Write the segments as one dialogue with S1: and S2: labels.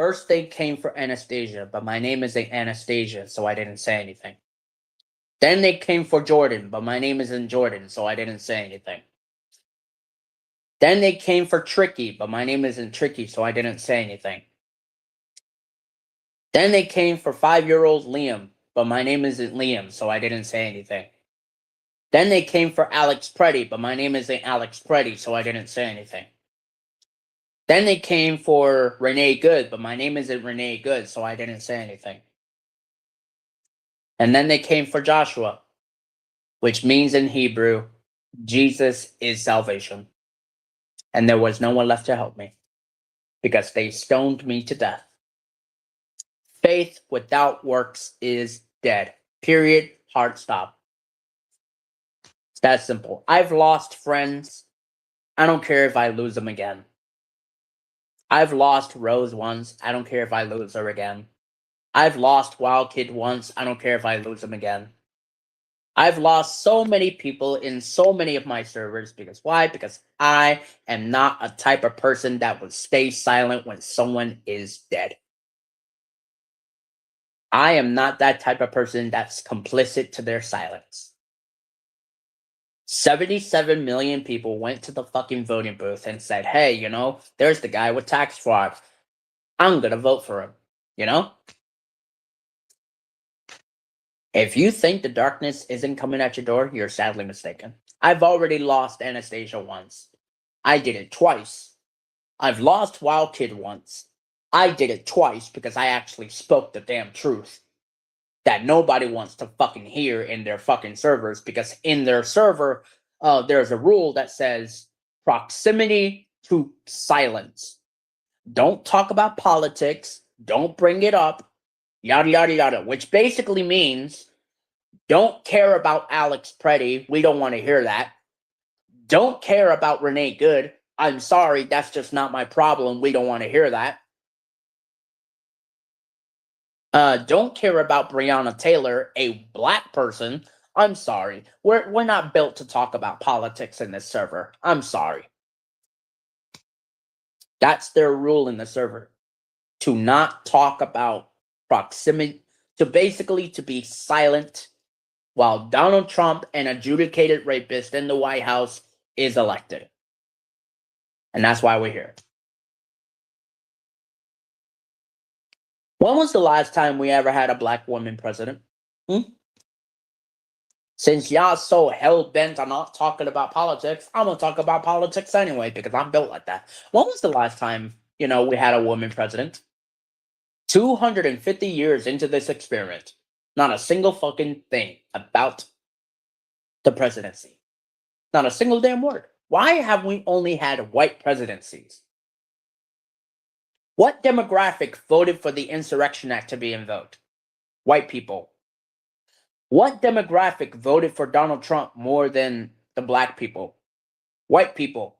S1: First they came for Anastasia, but my name isn't Anastasia, so I didn't say anything. Then they came for Jordan, but my name isn't Jordan, so I didn't say anything. Then they came for Tricky, but my name isn't Tricky, so I didn't say anything. Then they came for 5-year-old Liam, but my name isn't Liam, so I didn't say anything. Then they came for Alex Preddy, but my name isn't Alex Preddy, so I didn't say anything. Then they came for Renee Good, but my name isn't Renee Good, so I didn't say anything. And then they came for Joshua, which means in Hebrew, Jesus is salvation. And there was no one left to help me, because they stoned me to death. Faith without works is dead. Period. Hard stop. It's that simple. I've lost friends. I don't care if I lose them again. I've lost Rose once. I don't care if I lose her again. I've lost Wild Kid once. I don't care if I lose him again. I've lost so many people in so many of my servers. Because why? Because I am not a type of person that would stay silent when someone is dead. I am not that type of person that's complicit to their silence. 77 million people went to the fucking voting booth and said, hey, there's the guy with tax fraud. I'm going to vote for him, If you think the darkness isn't coming at your door, you're sadly mistaken. I've already lost Anastasia once. I did it twice. I've lost Wild Kid once. I did it twice because I actually spoke the damn truth that nobody wants to fucking hear in their fucking servers, because in their server, there's a rule that says proximity to silence. Don't talk about politics. Don't bring it up. Yada, yada, yada. Which basically means don't care about Alex Preddy. We don't want to hear that. Don't care about Renee Good. I'm sorry. That's just not my problem. We don't want to hear that. Don't care about Breonna Taylor, a black person. I'm sorry. We're not built to talk about politics in this server. I'm sorry. That's their rule in the server. To not talk about proximity, to be silent while Donald Trump, an adjudicated rapist in the White House, is elected. And that's why we're here. When was the last time we ever had a black woman president? Since y'all so hell-bent on not talking about politics, I'm going to talk about politics anyway, because I'm built like that. When was the last time, we had a woman president? 250 years into this experiment, not a single fucking thing about the presidency. Not a single damn word. Why have we only had white presidencies? What demographic voted for the Insurrection Act to be invoked? White people. What demographic voted for Donald Trump more than the black people? White people.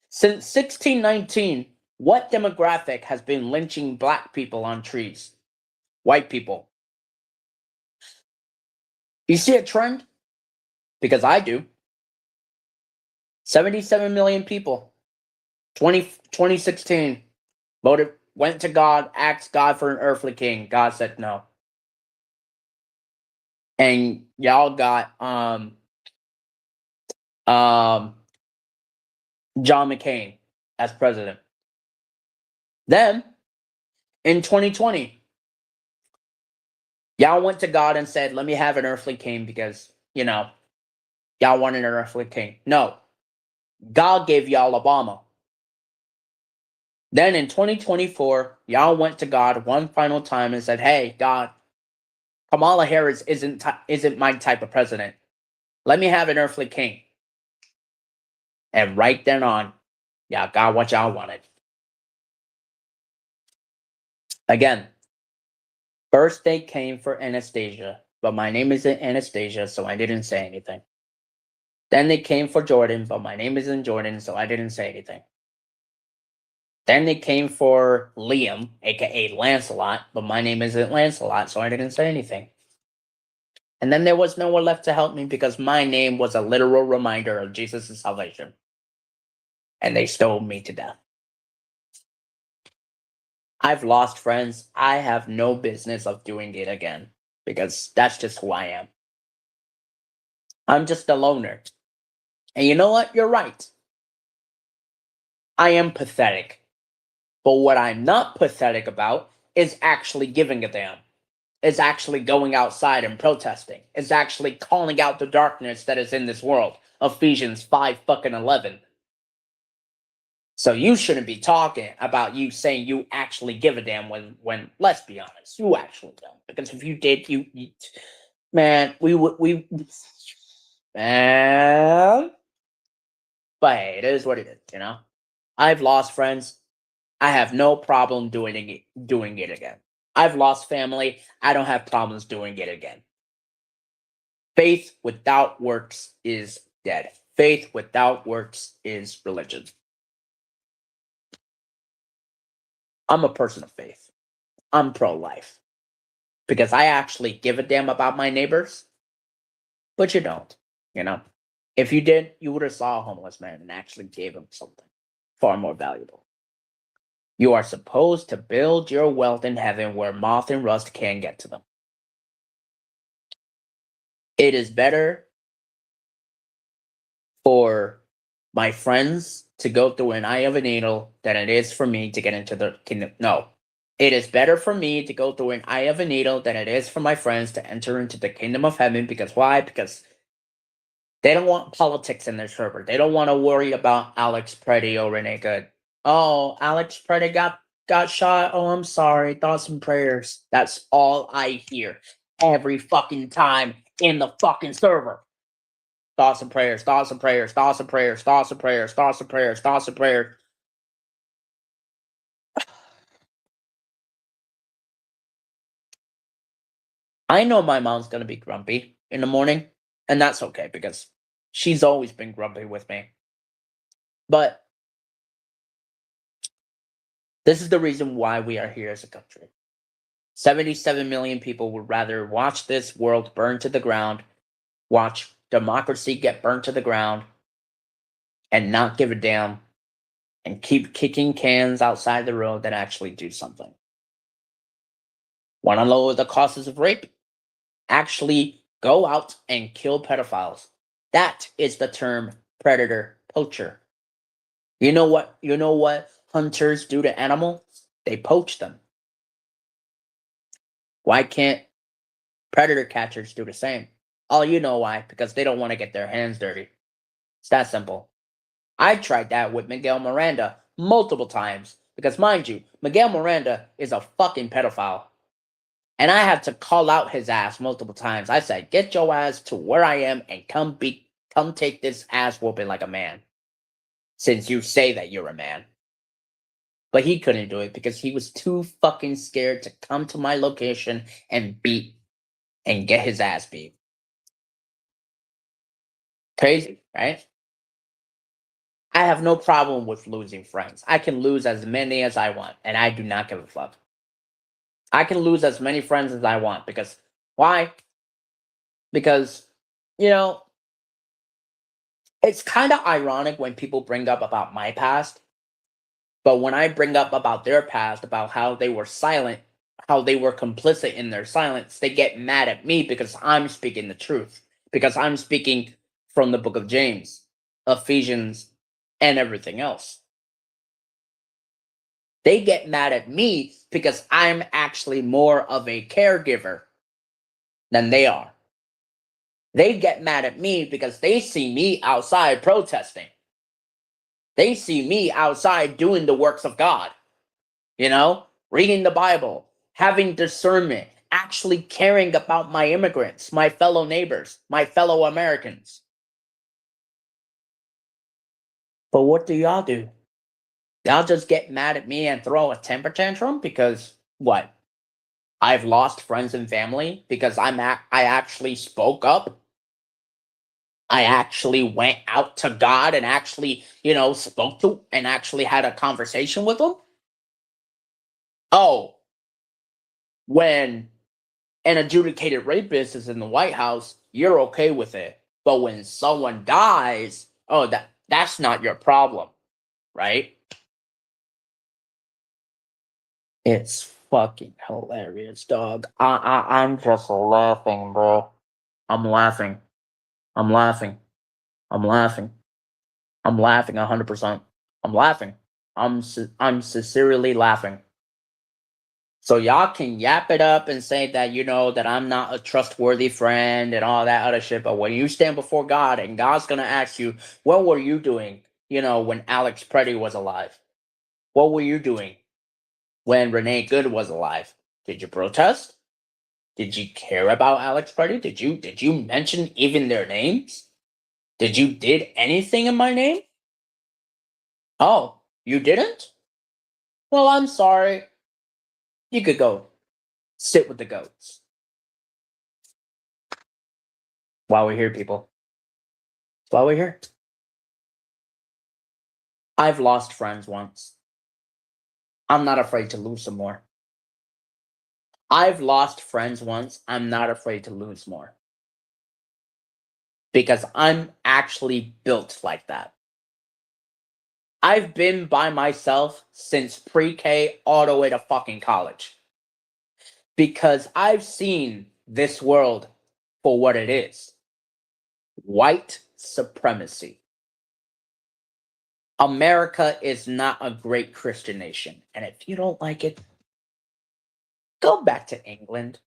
S1: Since 1619, what demographic has been lynching black people on trees? White people. You see a trend? Because I do. 77 million people. 2016 voted, went to God, asked God for an earthly king. God said no. And y'all got John McCain as president. Then, in 2020, y'all went to God and said, let me have an earthly king because, y'all wanted an earthly king. No. God gave y'all Obama. Then in 2024, y'all went to God one final time and said, hey, God, Kamala Harris isn't my type of president. Let me have an earthly king. And right then on, y'all got what y'all wanted. Again, first they came for Anastasia, but my name isn't Anastasia, so I didn't say anything. Then they came for Jordan, but my name isn't Jordan, so I didn't say anything. Then they came for Liam, aka Lancelot, but my name isn't Lancelot, so I didn't say anything. And then there was no one left to help me because my name was a literal reminder of Jesus' salvation. And they stoned me to death. I've lost friends. I have no business of doing it again because that's just who I am. I'm just a loner. And you know what? You're right. I am pathetic. But what I'm not pathetic about is actually giving a damn. Is actually going outside and protesting. Is actually calling out the darkness that is in this world. Ephesians 5 fucking 11. So you shouldn't be talking about you saying you actually give a damn when let's be honest, you actually don't. Because if you did, you man, we man. But hey, it is what it is, you know? I've lost friends. I have no problem doing it again. I've lost family. I don't have problems doing it again. Faith without works is dead. Faith without works is religion. I'm a person of faith. I'm pro-life. Because I actually give a damn about my neighbors, but you don't, you know? If you did, you would have saw a homeless man and actually gave him something far more valuable. You are supposed to build your wealth in heaven where moth and rust can't get to them. It is better for my friends to go through an eye of a needle than it is for me to get into the kingdom. No. It is better for me to go through an eye of a needle than it is for my friends to enter into the kingdom of heaven. Because why? Because they don't want politics in their server. They don't want to worry about Alex Preddy or Renee Good. Oh, Alex Preddy got shot. Oh, I'm sorry. Thoughts and prayers. That's all I hear every fucking time in the fucking server. Thoughts and prayers, thoughts and prayers, thoughts and prayers, thoughts and prayers, thoughts and prayers, thoughts and prayers. I know my mom's gonna be grumpy in the morning, and that's okay because she's always been grumpy with me. But this is the reason why we are here as a country. 77 million people would rather watch this world burn to the ground, watch democracy get burned to the ground, and not give a damn and keep kicking cans outside the road than actually do something. Want to lower the costs of rape? Actually go out and kill pedophiles. That is the term predator poacher. You know what hunters do to animals? They poach them. Why can't predator catchers do the same? Oh, you know why? Because they don't want to get their hands dirty. It's that simple. I tried that with Miguel Miranda multiple times. Because mind you, Miguel Miranda is a fucking pedophile. And I had to call out his ass multiple times. I said, get your ass to where I am and come take this ass whooping like a man. Since you say that you're a man. But he couldn't do it because he was too fucking scared to come to my location and beat and get his ass beat. Crazy, right? I have no problem with losing friends. I can lose as many as I want, and I do not give a fuck. I can lose as many friends as I want because why? Because, you know, it's kind of ironic when people bring up about my past, but when I bring up about their past, about how they were silent, how they were complicit in their silence, they get mad at me because I'm speaking the truth, because I'm speaking from the book of James, Ephesians, and everything else. They get mad at me because I'm actually more of a caregiver than they are. They get mad at me because they see me outside protesting. They see me outside doing the works of God, reading the Bible, having discernment, actually caring about my immigrants, my fellow neighbors, my fellow Americans. But what do y'all do? Y'all just get mad at me and throw a temper tantrum because what? I've lost friends and family because I actually spoke up. I actually went out to God and actually, spoke to and actually had a conversation with them. Oh, when an adjudicated rapist is in the White House, you're okay with it. But when someone dies, oh, that's not your problem, right? It's fucking hilarious, dog. I'm just laughing, bro. I'm laughing. I'm laughing. I'm laughing. I'm laughing 100%. I'm laughing. I'm sincerely laughing. So y'all can yap it up and say that that I'm not a trustworthy friend and all that other shit. But when you stand before God and God's gonna ask you, what were you doing? When Alex Preddy was alive, what were you doing when Renee Good was alive? Did you protest? Did you care about Alex Preddy? Did you mention even their names? Did you did anything in my name? Oh, you didn't? Well, I'm sorry. You could go sit with the goats. While we're here, people. While we're here. I've lost friends once. I'm not afraid to lose some more. I've lost friends once. I'm not afraid to lose more. Because I'm actually built like that. I've been by myself since pre-K all the way to fucking college. Because I've seen this world for what it is. White supremacy. America is not a great Christian nation. And if you don't like it, go back to England.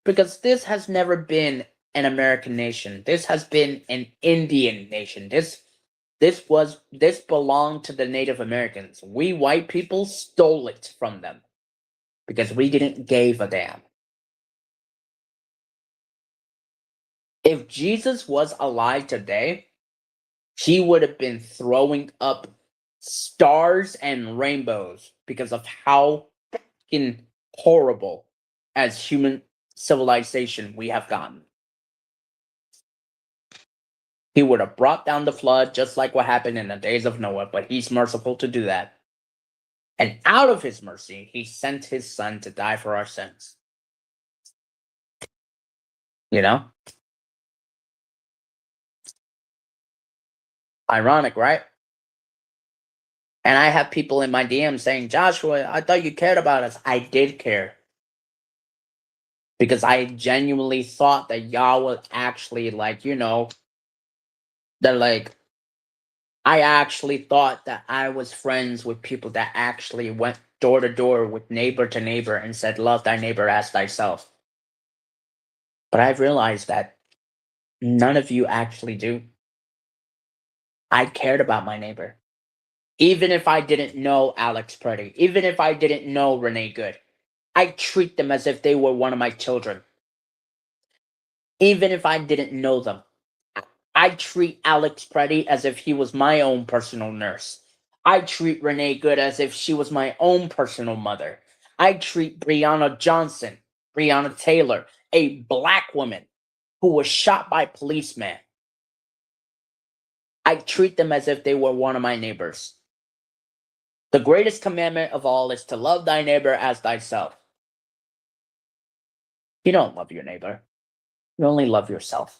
S1: Because this has never been an American nation. This has been an Indian nation. This belonged to the Native Americans. We white people stole it from them because we didn't give a damn. If Jesus was alive today, he would have been throwing up stars and rainbows because of how fucking horrible as human civilization we have gotten. He would have brought down the flood just like what happened in the days of Noah, but he's merciful to do that. And out of his mercy, he sent his son to die for our sins. You know? Ironic, right? And I have people in my DM saying, Joshua, I thought you cared about us. I did care. Because I genuinely thought that y'all would actually, I actually thought that I was friends with people that actually went door to door with neighbor to neighbor and said, love thy neighbor as thyself. But I've realized that none of you actually do. I cared about my neighbor. Even if I didn't know Alex Preddy, even if I didn't know Renee Good, I treat them as if they were one of my children. Even if I didn't know them, I treat Alex Preddy as if he was my own personal nurse. I treat Renee Good as if she was my own personal mother. I treat Breonna Johnson, Breonna Taylor, a black woman who was shot by policemen. I treat them as if they were one of my neighbors. The greatest commandment of all is to love thy neighbor as thyself. You don't love your neighbor. You only love yourself.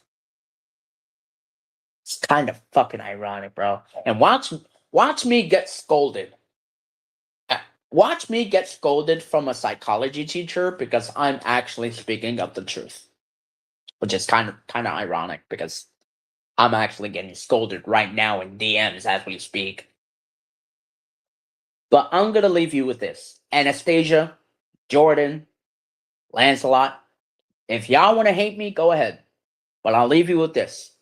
S1: It's kind of fucking ironic, bro. And watch me get scolded. Watch me get scolded from a psychology teacher because I'm actually speaking of the truth. Which is kind of ironic because I'm actually getting scolded right now in DMs as we speak. But I'm gonna leave you with this. Anastasia, Jordan, Lancelot, if y'all want to hate me, go ahead. But I'll leave you with this.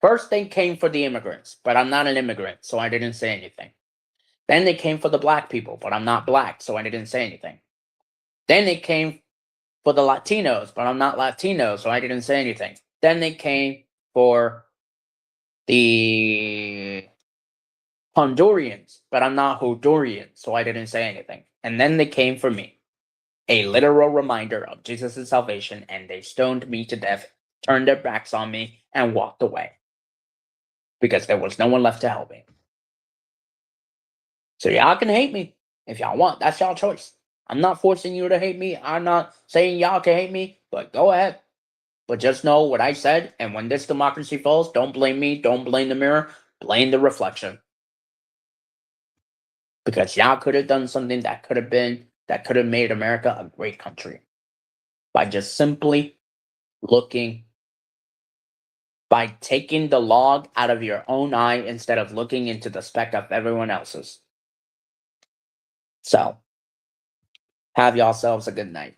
S1: First, they came for the immigrants, but I'm not an immigrant, so I didn't say anything. Then they came for the black people, but I'm not black, so I didn't say anything. Then they came for the Latinos, but I'm not Latino, so I didn't say anything. Then they came for the Hondurians, but I'm not Honduran, so I didn't say anything. And then they came for me. A literal reminder of Jesus' salvation, and they stoned me to death, turned their backs on me, and walked away. Because there was no one left to help me. So y'all can hate me if y'all want. That's y'all choice. I'm not forcing you to hate me. I'm not saying y'all can hate me, but go ahead. But just know what I said, and when this democracy falls, don't blame me, don't blame the mirror, blame the reflection. because y'all could have done something that could have made America a great country by just simply looking by taking the log out of your own eye instead of looking into the speck of everyone else's. So, have yourselves a good night.